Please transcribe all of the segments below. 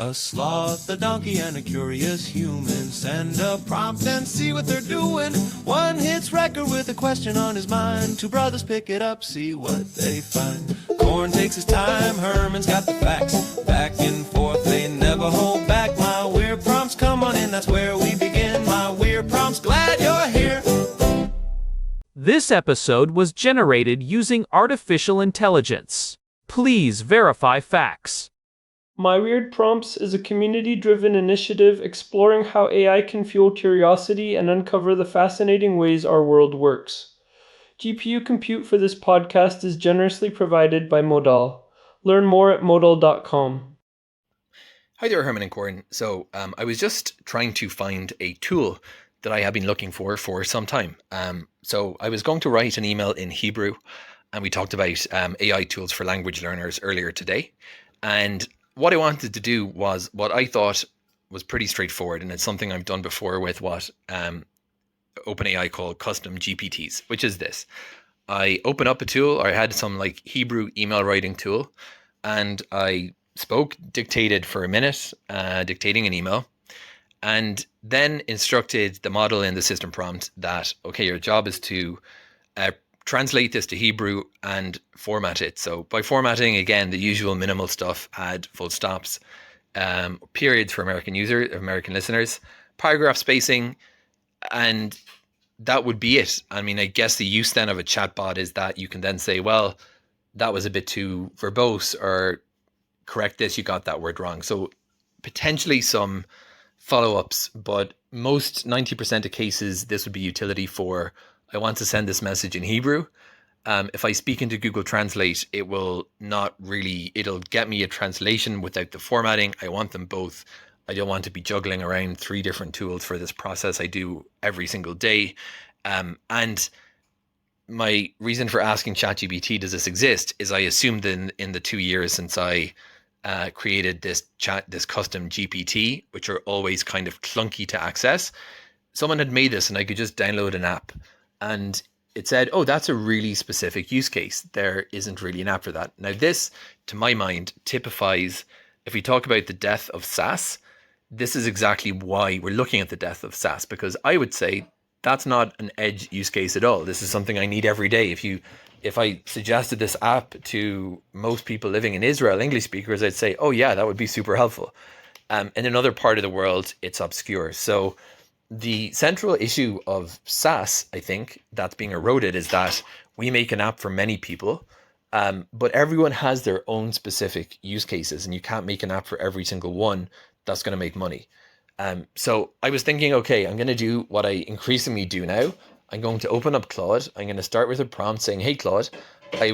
A sloth, a donkey, and a curious human. Send a prompt and see what they're doing. One hits record with a question on his mind. Two brothers pick it up, see what they find. Corn takes his time, Herman's got the facts. Back and forth, they never hold back. My weird prompts, come on in, that's where we begin. My weird prompts, glad you're here. This episode was generated using artificial intelligence. Please verify facts. My Weird Prompts is a community-driven initiative exploring how AI can fuel curiosity and uncover the fascinating ways our world works. GPU compute for this podcast is generously provided by Modal. Learn more at modal.com. Hi there, Herman and Corin. So I was just trying to find a tool that I have been looking for some time. So I was going to write an email in Hebrew, and we talked about AI tools for language learners earlier today. And what I wanted to do was what I thought was pretty straightforward, and it's something I've done before with what OpenAI call custom GPTs, which is this. I open up a tool, or I had some like Hebrew email writing tool, and I dictated for a minute, dictating an email, and then instructed the model in the system prompt that, okay, your job is to translate this to Hebrew and format it. So by formatting, again, the usual minimal stuff, add full stops, periods for American listeners, paragraph spacing, and that would be it. I mean, I guess the use then of a chatbot is that you can then say, well, that was a bit too verbose, or correct this, you got that word wrong. So potentially some follow-ups, but most 90% of cases, this would be utility for, I want to send this message in Hebrew. If I speak into Google Translate, it'll get me a translation without the formatting. I want them both. I don't want to be juggling around 3 different tools for this process I do every single day. And my reason for asking ChatGPT, does this exist, is I assumed in the 2 years since I created this custom GPT, which are always kind of clunky to access, someone had made this and I could just download an app. And it said, oh, that's a really specific use case. There isn't really an app for that. Now this, to my mind, typifies, if we talk about the death of SaaS, this is exactly why we're looking at the death of SaaS, because I would say that's not an edge use case at all. This is something I need every day. If I suggested this app to most people living in Israel, English speakers, I'd say, oh yeah, that would be super helpful. In another part of the world, it's obscure. So the central issue of SaaS, I think, that's being eroded is that we make an app for many people, but everyone has their own specific use cases, and you can't make an app for every single one that's going to make money. So I was thinking, okay, I'm going to do what I increasingly do now. I'm going to open up Claude. I'm going to start with a prompt saying, hey, Claude, I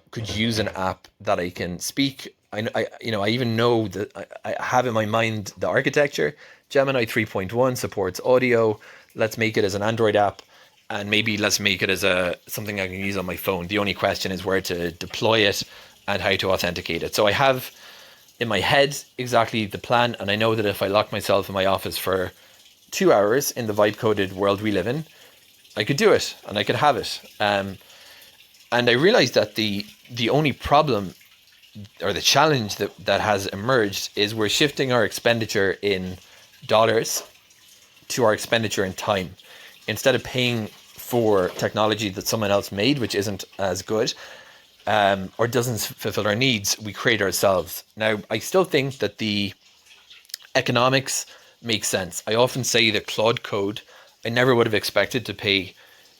could use an app that I can speak. I even know that I have in my mind the architecture. Gemini 3.1 supports audio. Let's make it as an Android app, and maybe let's make it as something I can use on my phone. The only question is where to deploy it and how to authenticate it. So I have in my head exactly the plan, and I know that if I lock myself in my office for 2 hours in the vibe-coded world we live in, I could do it and I could have it. And I realized that the only problem or the challenge that has emerged is we're shifting our expenditure in dollars to our expenditure in time. Instead of paying for technology that someone else made, which isn't as good, or doesn't fulfill our needs, we create ourselves. Now, I still think that the economics makes sense. I often say that Claude Code, I never would have expected to pay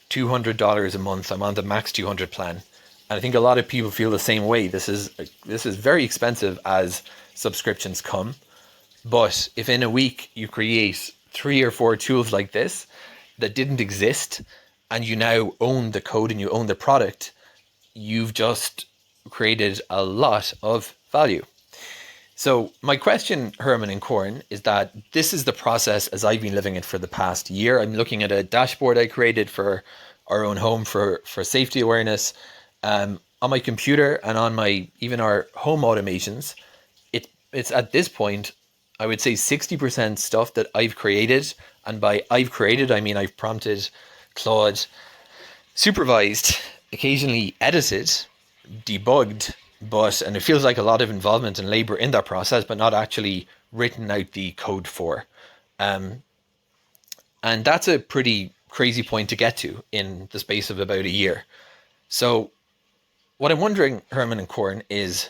$200 a month. I'm on the max 200 plan. And I think a lot of people feel the same way. This is very expensive as subscriptions come. But if in a week you create 3 or 4 tools like this that didn't exist, and you now own the code and you own the product, you've just created a lot of value. So my question, Herman and Corin, is that this is the process as I've been living it for the past year. I'm looking at a dashboard I created for our own home for safety awareness. On my computer and on even our home automations, it's at this point, I would say 60% stuff that I've created. And by I've created, I mean I've prompted, Claude, supervised, occasionally edited, debugged, and it feels like a lot of involvement and labor in that process, but not actually written out the code for. Um, and that's a pretty crazy point to get to in the space of about a year. So what I'm wondering, Herman and Corin, is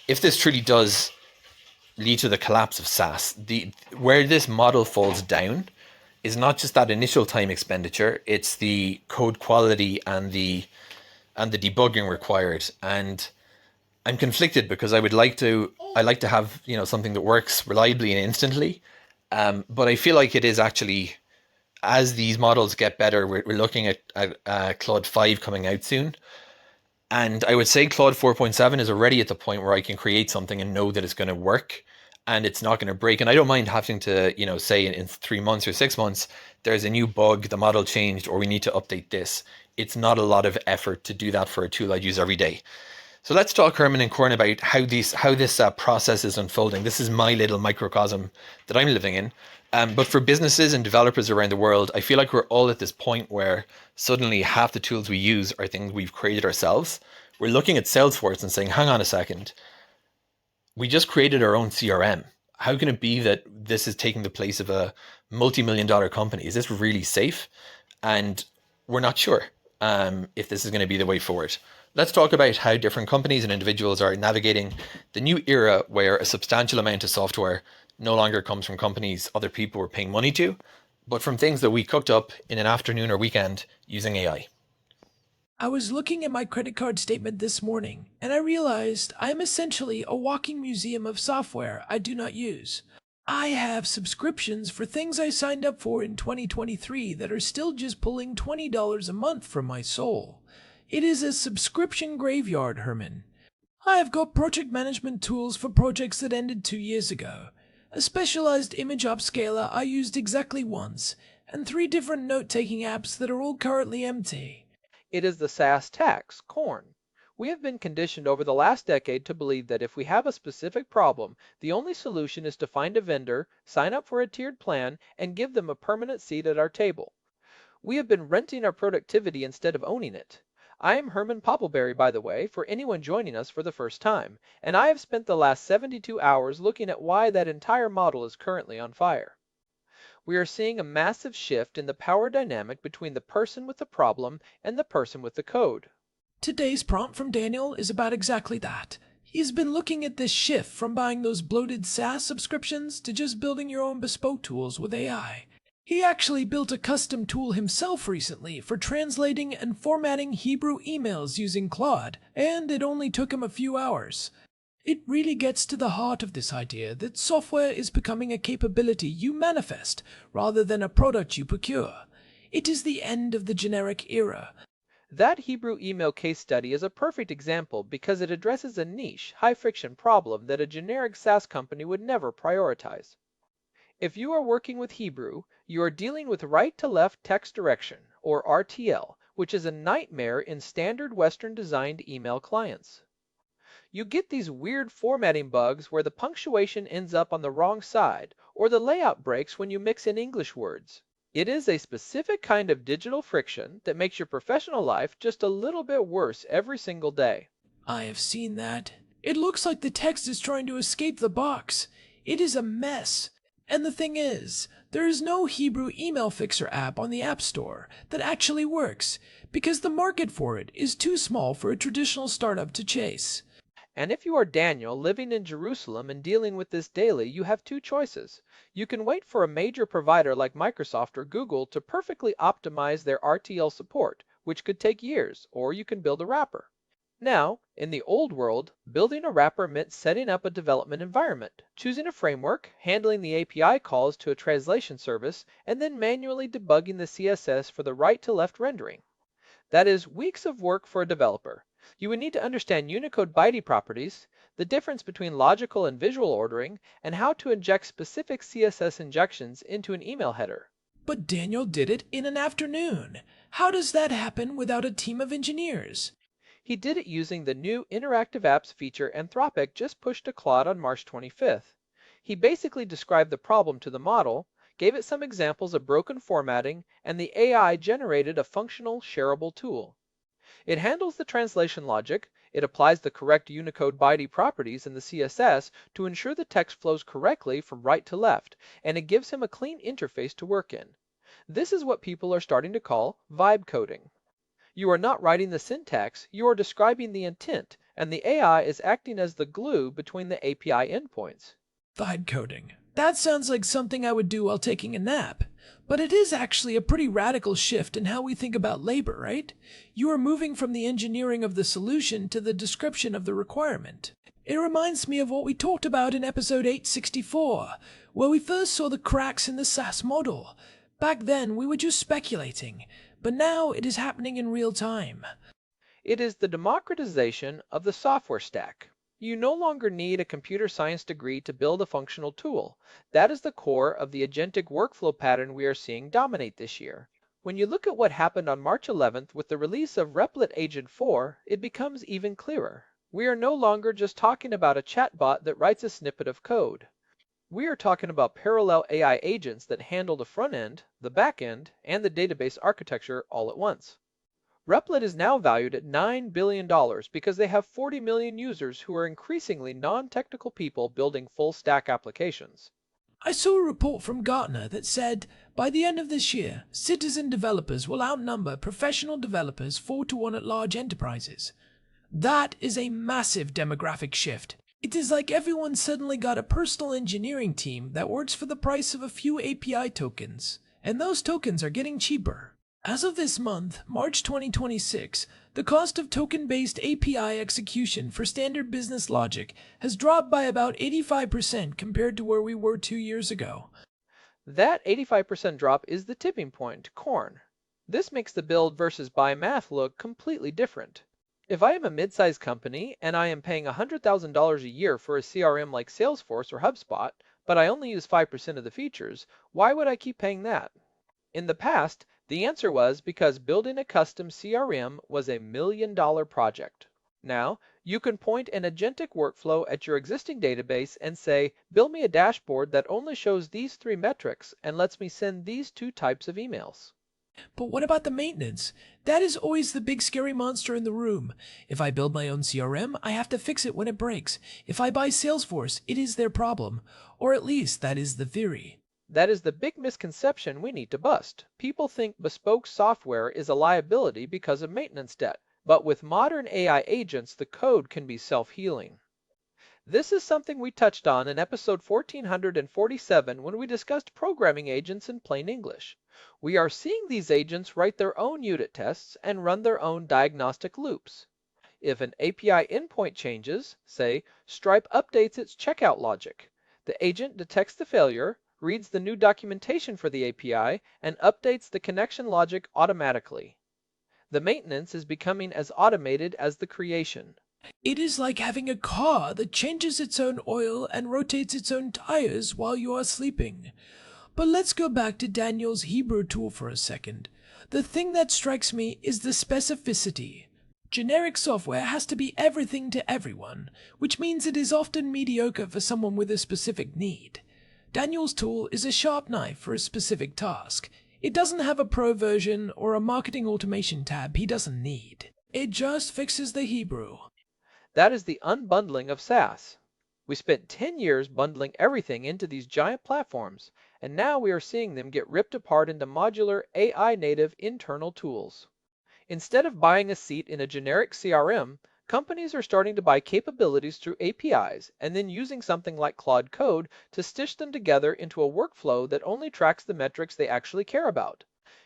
if this truly does lead to the collapse of SaaS, where this model falls down is not just that initial time expenditure, it's the code quality and the debugging required. And I'm conflicted because I like to have, something that works reliably and instantly. But I feel like it is actually, as these models get better, we're looking at Claude 5 coming out soon. And I would say Claude 4.7 is already at the point where I can create something and know that it's going to work and it's not going to break. And I don't mind having to, say in 3 months or 6 months, there's a new bug, the model changed, or we need to update this. It's not a lot of effort to do that for a tool I'd use every day. So let's talk, Herman and Corin, about how this process is unfolding. This is my little microcosm that I'm living in. But for businesses and developers around the world, I feel like we're all at this point where suddenly half the tools we use are things we've created ourselves. We're looking at Salesforce and saying, hang on a second, we just created our own CRM. How can it be that this is taking the place of a multi-million-dollar company? Is this really safe? And we're not sure if this is going to be the way forward. Let's talk about how different companies and individuals are navigating the new era where a substantial amount of software no longer comes from companies other people were paying money to, but from things that we cooked up in an afternoon or weekend using AI. I was looking at my credit card statement this morning, and I realized I am essentially a walking museum of software I do not use. I have subscriptions for things I signed up for in 2023 that are still just pulling $20 a month from my soul. It is a subscription graveyard, Herman. I have got project management tools for projects that ended 2 years ago, a specialized image upscaler I used exactly once, and 3 different note-taking apps that are all currently empty. It is the SaaS tax, corn. We have been conditioned over the last decade to believe that if we have a specific problem, the only solution is to find a vendor, sign up for a tiered plan, and give them a permanent seat at our table. We have been renting our productivity instead of owning it. I am Herman Poppleberry, by the way, for anyone joining us for the first time, and I have spent the last 72 hours looking at why that entire model is currently on fire. We are seeing a massive shift in the power dynamic between the person with the problem and the person with the code. Today's prompt from Daniel is about exactly that. He's been looking at this shift from buying those bloated SaaS subscriptions to just building your own bespoke tools with AI. He actually built a custom tool himself recently for translating and formatting Hebrew emails using Claude, and it only took him a few hours. It really gets to the heart of this idea that software is becoming a capability you manifest rather than a product you procure. It is the end of the generic era. That Hebrew email case study is a perfect example because it addresses a niche, high-friction problem that a generic SaaS company would never prioritize. If you are working with Hebrew, you are dealing with right-to-left text direction, or RTL, which is a nightmare in standard Western-designed email clients. You get these weird formatting bugs where the punctuation ends up on the wrong side, or the layout breaks when you mix in English words. It is a specific kind of digital friction that makes your professional life just a little bit worse every single day. I have seen that. It looks like the text is trying to escape the box. It is a mess. And the thing is, there is no Hebrew email fixer app on the App Store that actually works because the market for it is too small for a traditional startup to chase. And if you are Daniel living in Jerusalem and dealing with this daily, you have 2 choices. You can wait for a major provider like Microsoft or Google to perfectly optimize their RTL support, which could take years, or you can build a wrapper. Now, in the old world, building a wrapper meant setting up a development environment, choosing a framework, handling the API calls to a translation service, and then manually debugging the CSS for the right-to-left rendering. That is weeks of work for a developer. You would need to understand Unicode BIDE properties, the difference between logical and visual ordering, and how to inject specific CSS injections into an email header. But Daniel did it in an afternoon. How does that happen without a team of engineers? He did it using the new Interactive Apps feature Anthropic just pushed to Claude on March 25th. He basically described the problem to the model, gave it some examples of broken formatting, and the AI generated a functional, shareable tool. It handles the translation logic, It applies the correct Unicode BIDE properties in the CSS to ensure the text flows correctly from right to left, and it gives him a clean interface to work in. This is what people are starting to call vibe coding. You are not writing the syntax, you are describing the intent, and the AI is acting as the glue between the API endpoints. Vibe coding. That sounds like something I would do while taking a nap. But it is actually a pretty radical shift in how we think about labor, right? You are moving from the engineering of the solution to the description of the requirement. It reminds me of what we talked about in episode 864, where we first saw the cracks in the SaaS model. Back then, we were just speculating, but now it is happening in real time. It is the democratization of the software stack. You no longer need a computer science degree to build a functional tool. That is the core of the agentic workflow pattern we are seeing dominate this year. When you look at what happened on March 11th with the release of Replit Agent 4, it becomes even clearer. We are no longer just talking about a chatbot that writes a snippet of code. We are talking about parallel AI agents that handle the front end, the back end, and the database architecture all at once. Replit is now valued at $9 billion because they have 40 million users who are increasingly non-technical people building full-stack applications. I saw a report from Gartner that said, by the end of this year, citizen developers will outnumber professional developers 4-to-1 at large enterprises. That is a massive demographic shift. It is like everyone suddenly got a personal engineering team that works for the price of a few API tokens, and those tokens are getting cheaper. As of this month, March 2026, the cost of token-based API execution for standard business logic has dropped by about 85% compared to where we were 2 years ago. That 85% drop is the tipping point, corn. This makes the build versus buy math look completely different. If I am a mid-sized company and I am paying $100,000 a year for a CRM like Salesforce or HubSpot, but I only use 5% of the features, why would I keep paying that? In the past, the answer was because building a custom CRM was a $1 million project. Now, you can point an agentic workflow at your existing database and say, build me a dashboard that only shows these 3 metrics and lets me send these 2 types of emails. But what about the maintenance? That is always the big scary monster in the room. If I build my own CRM, I have to fix it when it breaks. If I buy Salesforce, it is their problem. Or at least that is the theory. That is the big misconception we need to bust. People think bespoke software is a liability because of maintenance debt, but with modern AI agents, the code can be self-healing. This is something we touched on in episode 1447 when we discussed programming agents in plain English. We are seeing these agents write their own unit tests and run their own diagnostic loops. If an API endpoint changes, say Stripe updates its checkout logic, the agent detects the failure, reads the new documentation for the API, and updates the connection logic automatically. The maintenance is becoming as automated as the creation. It is like having a car that changes its own oil and rotates its own tires while you are sleeping. But let's go back to Daniel's Hebrew tool for a second. The thing that strikes me is the specificity. Generic software has to be everything to everyone, which means it is often mediocre for someone with a specific need. Daniel's tool is a sharp knife for a specific task. It doesn't have a pro version or a marketing automation tab he doesn't need. It just fixes the Hebrew. That is the unbundling of SaaS. We spent 10 years bundling everything into these giant platforms, and now we are seeing them get ripped apart into modular AI-native internal tools. Instead of buying a seat in a generic CRM, companies are starting to buy capabilities through APIs and then using something like Claude Code to stitch them together into a workflow that only tracks the metrics they actually care about.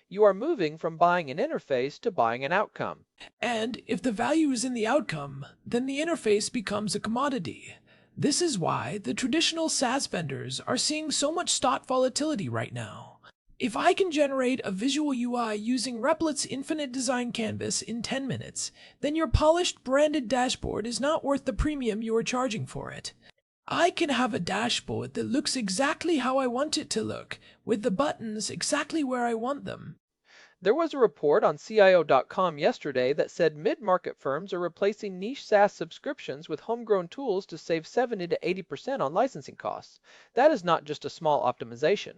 You are moving from buying an interface to buying an outcome. And if the value is in the outcome, then the interface becomes a commodity. This is why the traditional SaaS vendors are seeing so much stock volatility right now. If I can generate a visual UI using Replit's infinite design canvas in 10 minutes, then your polished branded dashboard is not worth the premium you are charging for it. I can have a dashboard that looks exactly how I want it to look, with the buttons exactly where I want them. There was a report on CIO.com yesterday that said mid-market firms are replacing niche SaaS subscriptions with homegrown tools to save 70 to 80% on licensing costs. That is not just a small optimization.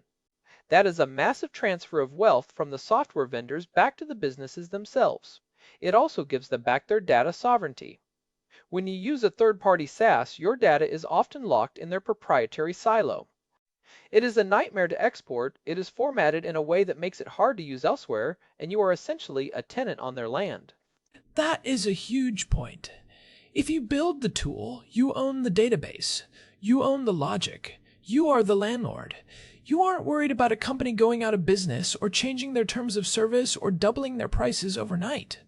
That is a massive transfer of wealth from the software vendors back to the businesses themselves. It also gives them back their data sovereignty. When you use a third-party SaaS, your data is often locked in their proprietary silo. It is a nightmare to export, it is formatted in a way that makes it hard to use elsewhere, and you are essentially a tenant on their land. That is a huge point. If you build the tool, you own the database. You own the logic. You are the landlord. You aren't worried about a company going out of business or changing their terms of service or doubling their prices overnight.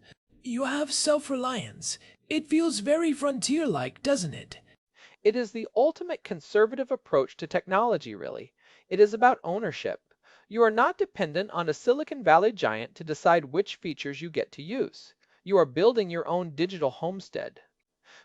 You have self-reliance. It feels very frontier-like, doesn't it? It is the ultimate conservative approach to technology, really. It is about ownership. You are not dependent on a Silicon Valley giant to decide which features you get to use. You are building your own digital homestead.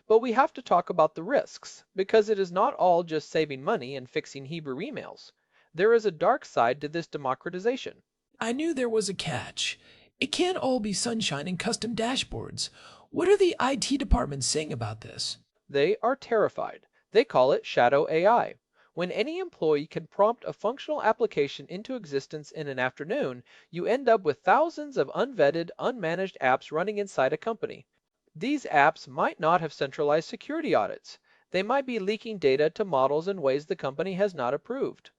But we have to talk about the risks, because it is not all just saving money and fixing Hebrew emails. There is a dark side to this democratization. I knew there was a catch. It can't all be sunshine and custom dashboards. What are the IT departments saying about this? They are terrified. They call it shadow AI. When any employee can prompt a functional application into existence in an afternoon, you end up with thousands of unvetted, unmanaged apps running inside a company. These apps might not have centralized security audits. They might be leaking data to models in ways the company has not approved.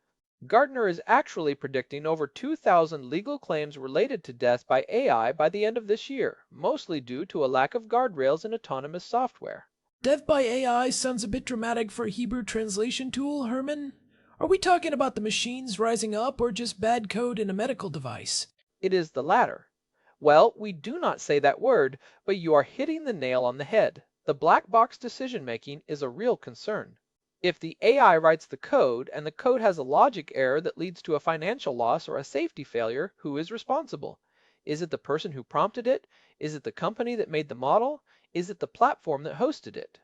Gartner is actually predicting over 2,000 legal claims related to death by AI by the end of this year, mostly due to a lack of guardrails in autonomous software. Dev by AI sounds a bit dramatic for a Hebrew translation tool, Herman. Are we talking about the machines rising up or just bad code in a medical device? It is the latter. Well, we do not say that word, but you are hitting the nail on the head. The black box decision making is a real concern. If the AI writes the code and the code has a logic error that leads to a financial loss or a safety failure, who is responsible? Is it the person who prompted it? Is it the company that made the model? Is it the platform that hosted it?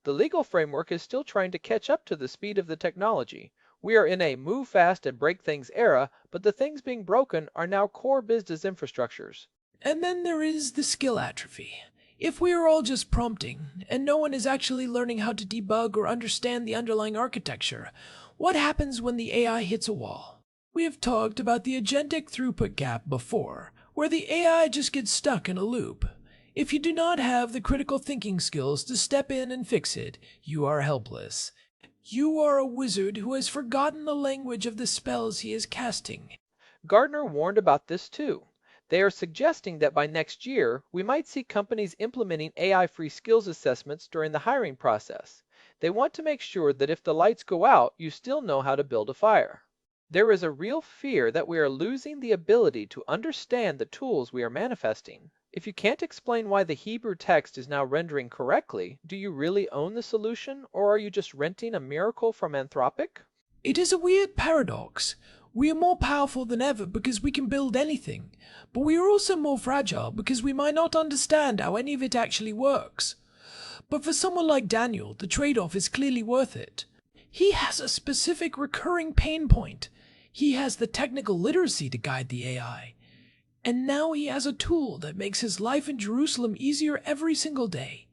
The legal framework is still trying to catch up to the speed of the technology. We are in a move fast and break things era, but the things being broken are now core business infrastructures. And then there is the skill atrophy. If we are all just prompting, and no one is actually learning how to debug or understand the underlying architecture, what happens when the AI hits a wall? We have talked about the agentic throughput gap before, where the AI just gets stuck in a loop. If you do not have the critical thinking skills to step in and fix it, you are helpless. You are a wizard who has forgotten the language of the spells he is casting. Gartner warned about this too. They are suggesting that by next year, we might see companies implementing AI-free skills assessments during the hiring process. They want to make sure that if the lights go out, you still know how to build a fire. There is a real fear that we are losing the ability to understand the tools we are manifesting. If you can't explain why the Hebrew text is now rendering correctly, do you really own the solution, or are you just renting a miracle from Anthropic? It is a weird paradox. We are more powerful than ever because we can build anything, but we are also more fragile because we might not understand how any of it actually works. But for someone like Daniel, the trade-off is clearly worth it. He has a specific recurring pain point. He has the technical literacy to guide the AI. And now he has a tool that makes his life in Jerusalem easier every single day.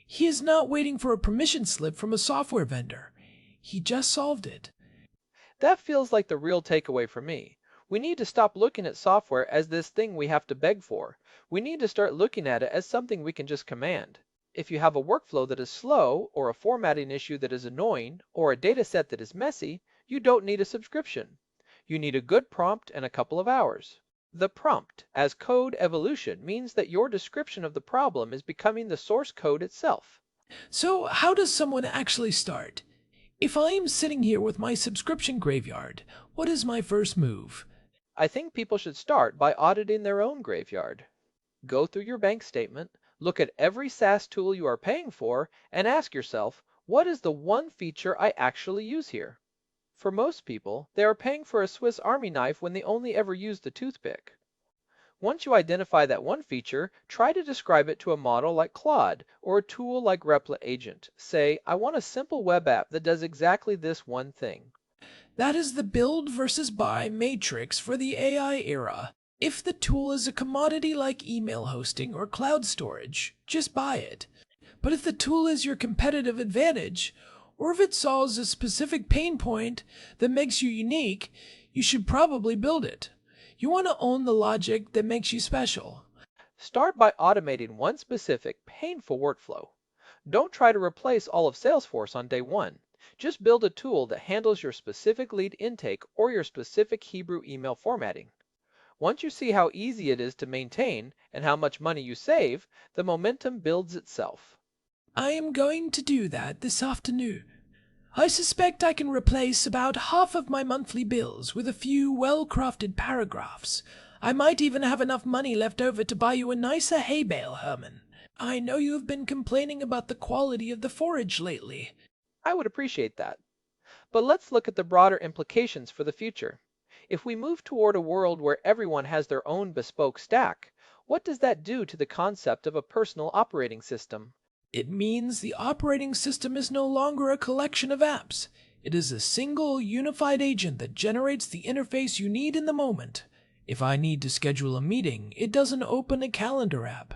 He is not waiting for a permission slip from a software vendor. He just solved it. That feels like the real takeaway for me. We need to stop looking at software as this thing we have to beg for. We need to start looking at it as something we can just command. If you have a workflow that is slow, or a formatting issue that is annoying, or a data set that is messy, you don't need a subscription. You need a good prompt and a couple of hours. The prompt, as code evolution, means that your description of the problem is becoming the source code itself. So how does someone actually start? If I am sitting here with my subscription graveyard, what is my first move? I think people should start by auditing their own graveyard. Go through your bank statement, look at every SaaS tool you are paying for, and ask yourself, what is the one feature I actually use here? For most people, they are paying for a Swiss Army knife when they only ever use the toothpick. Once you identify that one feature, try to describe it to a model like Claude or a tool like Replit Agent. Say, I want a simple web app that does exactly this one thing. That is the build versus buy matrix for the AI era. If the tool is a commodity like email hosting or cloud storage, just buy it. But if the tool is your competitive advantage, or if it solves a specific pain point that makes you unique, you should probably build it. You want to own the logic that makes you special. Start by automating one specific, painful workflow. Don't try to replace all of Salesforce on day one. Just build a tool that handles your specific lead intake or your specific Hebrew email formatting. Once you see how easy it is to maintain and how much money you save, the momentum builds itself. I am going to do that this afternoon. I suspect I can replace about half of my monthly bills with a few well-crafted paragraphs. I might even have enough money left over to buy you a nicer hay bale, Herman. I know you have been complaining about the quality of the forage lately. I would appreciate that. But let's look at the broader implications for the future. If we move toward a world where everyone has their own bespoke stack, what does that do to the concept of a personal operating system? It means the operating system is no longer a collection of apps. It is a single, unified agent that generates the interface you need in the moment. If I need to schedule a meeting, it doesn't open a calendar app.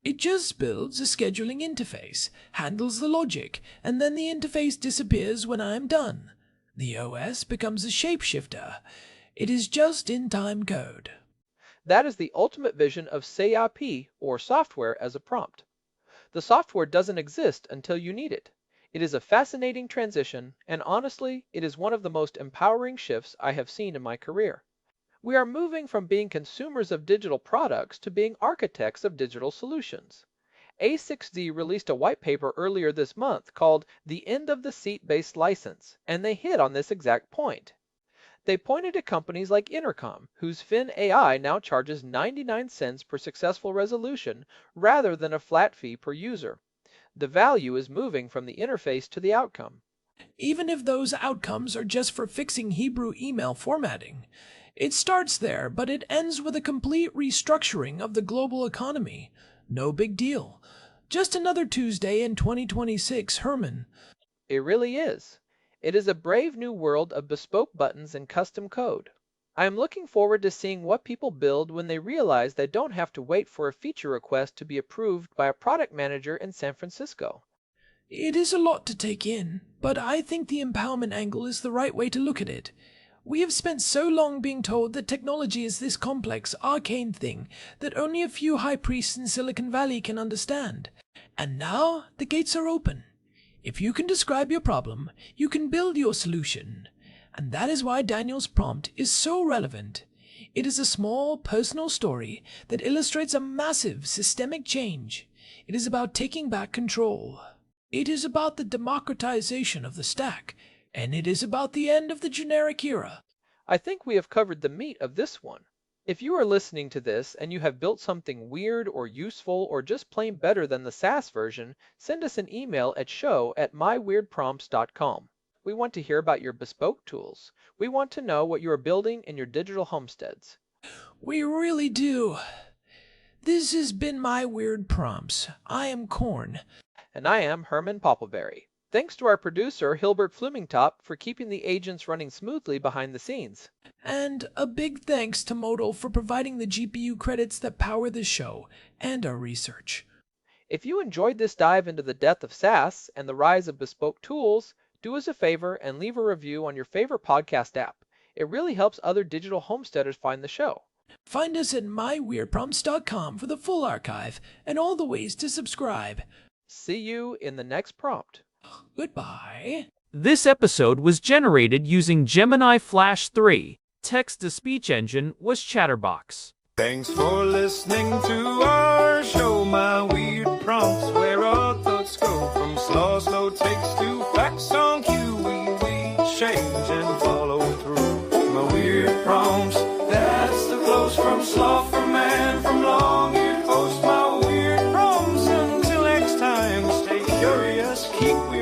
It just builds a scheduling interface, handles the logic, and then the interface disappears when I'm done. The OS becomes a shapeshifter. It is just in-time code. That is the ultimate vision of SAP, or software as a prompt. The software doesn't exist until you need it. It is a fascinating transition, and honestly, it is one of the most empowering shifts I have seen in my career. We are moving from being consumers of digital products to being architects of digital solutions. A6Z released a white paper earlier this month called The End of the Seat-Based License, and they hit on this exact point. They pointed to companies like Intercom, whose Fin AI now charges 99 cents per successful resolution rather than a flat fee per user. The value is moving from the interface to the outcome. Even if those outcomes are just for fixing Hebrew email formatting. It starts there, but it ends with a complete restructuring of the global economy. No big deal. Just another Tuesday in 2026, Herman. It really is. It is a brave new world of bespoke buttons and custom code. I am looking forward to seeing what people build when they realize they don't have to wait for a feature request to be approved by a product manager in San Francisco. It is a lot to take in, but I think the empowerment angle is the right way to look at it. We have spent so long being told that technology is this complex, arcane thing that only a few high priests in Silicon Valley can understand. And now the gates are open. If you can describe your problem, you can build your solution. And that is why Daniel's prompt is so relevant. It is a small, personal story that illustrates a massive, systemic change. It is about taking back control. It is about the democratization of the stack, and it is about the end of the generic era. I think we have covered the meat of this one. If you are listening to this and you have built something weird or useful or just plain better than the SaaS version, send us an email at show@myweirdprompts.com. We want to hear about your bespoke tools. We want to know what you are building in your digital homesteads. We really do. This has been My Weird Prompts. I am Korn. And I am Herman Poppleberry. Thanks to our producer, Hilbert Flumingtop, for keeping the agents running smoothly behind the scenes. And a big thanks to Modal for providing the GPU credits that power this show and our research. If you enjoyed this dive into the death of SaaS and the rise of bespoke tools, do us a favor and leave a review on your favorite podcast app. It really helps other digital homesteaders find the show. Find us at myweirdprompts.com for the full archive and all the ways to subscribe. See you in the next prompt. Goodbye. This episode was generated using Gemini Flash 3. Text-to-speech engine was Chatterbox. Thanks for listening to our show, My Weird Prompts, where our thoughts go from slow takes to facts on cue. We change and follow through. My weird prompts, that's the flows from sloth, from man, from long-eared host. My weird prompts, until next time, stay curious, keep weird.